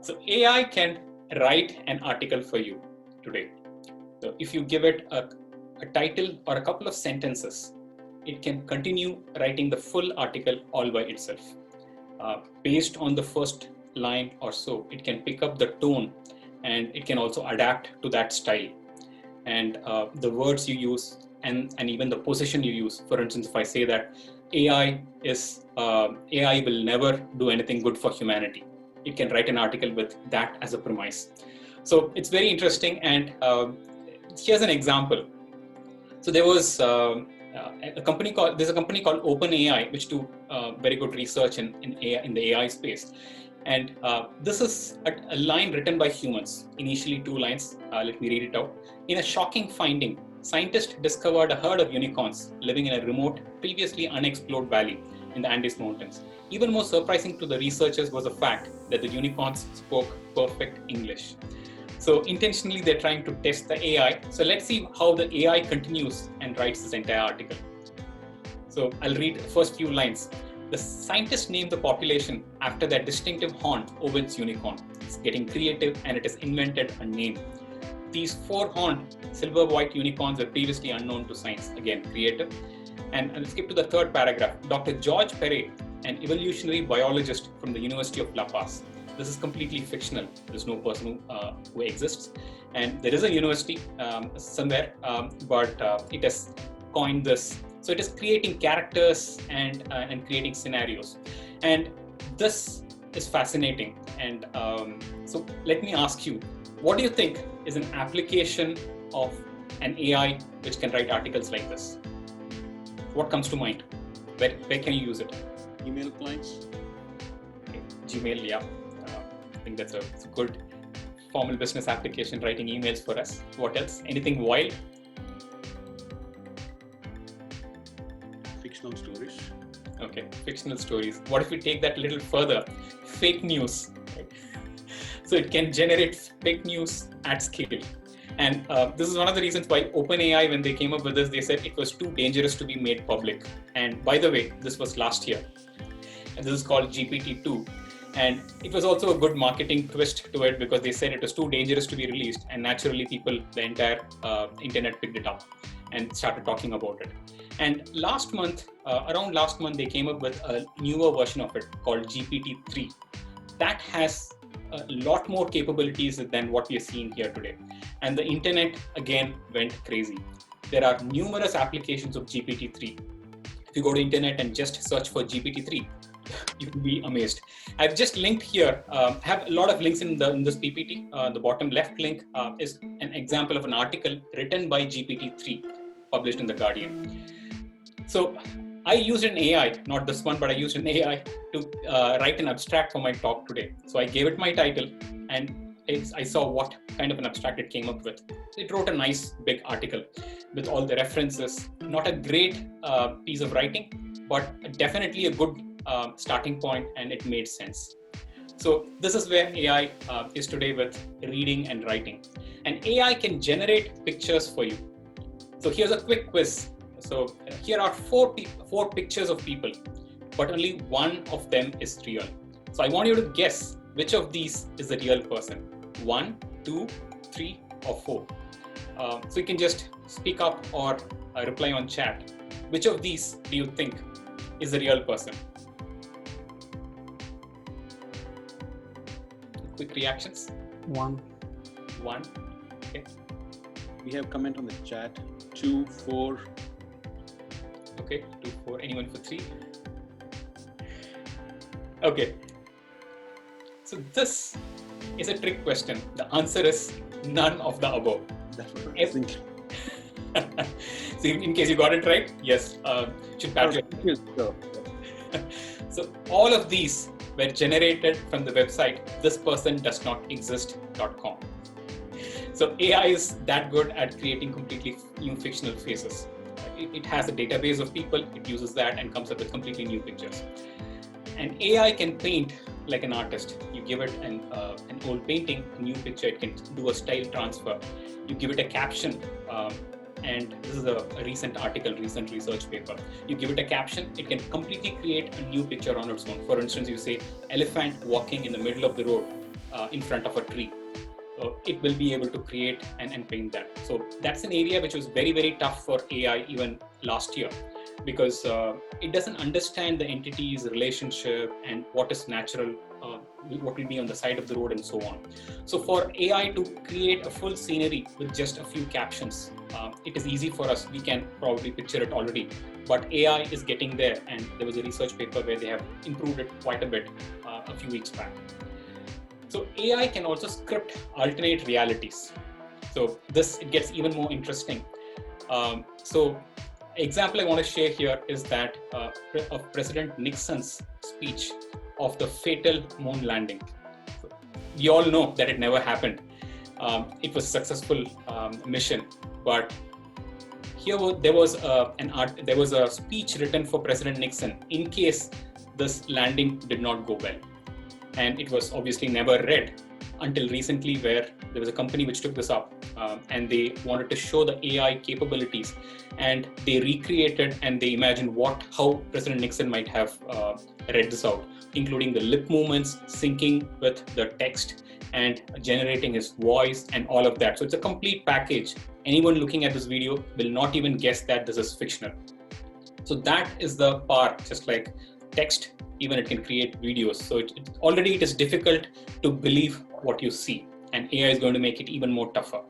So AI can write an article for you today. So if you give it a title or a couple of sentences, it can continue writing the full article all by itself. Based on the first line or so, it can pick up the tone and it can also adapt to that style. And the words you use and even the position you use. For instance, if I say that AI will never do anything good for humanity, it can write an article with that as a premise. So it's very interesting. And here's an example. So there was there's a company called OpenAI, which do very good research in the AI space. And this is a line written by humans, initially 2 lines. Let me read it out. In a shocking finding, scientists discovered a herd of unicorns living in a remote, previously unexplored valley in the Andes Mountains. Even more surprising to the researchers was the fact that the unicorns spoke perfect English. So intentionally, they're trying to test the AI. So let's see how the AI continues and writes this entire article. So I'll read the first few lines. The scientists named the population after their distinctive horn over its unicorn. It's getting creative and it has invented a name. These 4-horned silver-white unicorns were previously unknown to science. Again, creative. And I'll skip to the third paragraph. Dr. George Perret, an evolutionary biologist from the University of La Paz. This is completely fictional. There's no person who exists. And there is a university somewhere, but it has coined this. So it is creating characters and creating scenarios. And this is fascinating. And so let me ask you, what do you think is an application of an AI which can write articles like this? What comes to mind? Where can you use it? Email clients. Okay. Gmail, yeah. I think that's a good formal business application, writing emails for us. What else? Anything wild? Fictional stories. Okay, fictional stories. What if we take that a little further? Fake news. Right? So it can generate fake news at scale. And this is one of the reasons why OpenAI, when they came up with this, they said it was too dangerous to be made public. And by the way, this was last year. And this is called GPT-2. And it was also a good marketing twist to it because they said it was too dangerous to be released. And naturally, the entire internet picked it up and started talking about it. And around last month, they came up with a newer version of it called GPT-3. That has a lot more capabilities than what we are seeing here today. And the internet, again, went crazy. There are numerous applications of GPT-3. If you go to internet and just search for GPT-3, you will be amazed. I've just linked here, have a lot of links in this PPT. The bottom left link is an example of an article written by GPT-3, published in The Guardian. So I used an AI, not this one, but I used an AI to write an abstract for my talk today. So I gave it my title and I saw what kind of an abstract it came up with. It wrote a nice big article with all the references. Not a great piece of writing, but definitely a good starting point, and it made sense. So this is where AI is today with reading and writing. And AI can generate pictures for you. So here's a quick quiz. So here are four pictures of people, but only one of them is real. So I want you to guess which of these is the real person. 1, 2, 3, or 4. So you can just speak up or reply on chat. Which of these do you think is the real person? Quick reactions. 1. 1. Okay. We have comment on the chat. 2, 4. Okay. 2, 4. Anyone for 3? Okay. So this is a trick question. The answer is none of the above. That's what I was thinking. So in case you got it right, yes, should pat you. So all of these were generated from the website thispersondoesnotexist.com. So AI is that good at creating completely new fictional faces. It has a database of people, it uses that and comes up with completely new pictures. And AI can paint like an artist. You give it an old painting, a new picture, it can do a style transfer. You give it a caption, and this is a recent research paper. You give it a caption, it can completely create a new picture on its own. For instance, you say elephant walking in the middle of the road, in front of a tree. It will be able to create and paint that. So that's an area which was very, very tough for AI even last year, because it doesn't understand the entity's relationship and what is natural, what will be on the side of the road and so on. So for AI to create a full scenery with just a few captions, it is easy for us. We can probably picture it already, but AI is getting there, and there was a research paper where they have improved it quite a bit a few weeks back. So AI can also script alternate realities. So this, it gets even more interesting. So example I want to share here is that of President Nixon's speech of the fatal moon landing. So we all know that it never happened. It was a successful mission, but here there was a speech written for President Nixon in case this landing did not go well. And it was obviously never read until recently, where there was a company which took this up and they wanted to show the AI capabilities, and they recreated and they imagined how President Nixon might have read this out, including the lip movements syncing with the text and generating his voice and all of that. So it's a complete package. Anyone looking at this video will not even guess that this is fictional. So that is the part. Just like text, even it can create videos. So it is difficult to believe what you see, and AI is going to make it even more tougher.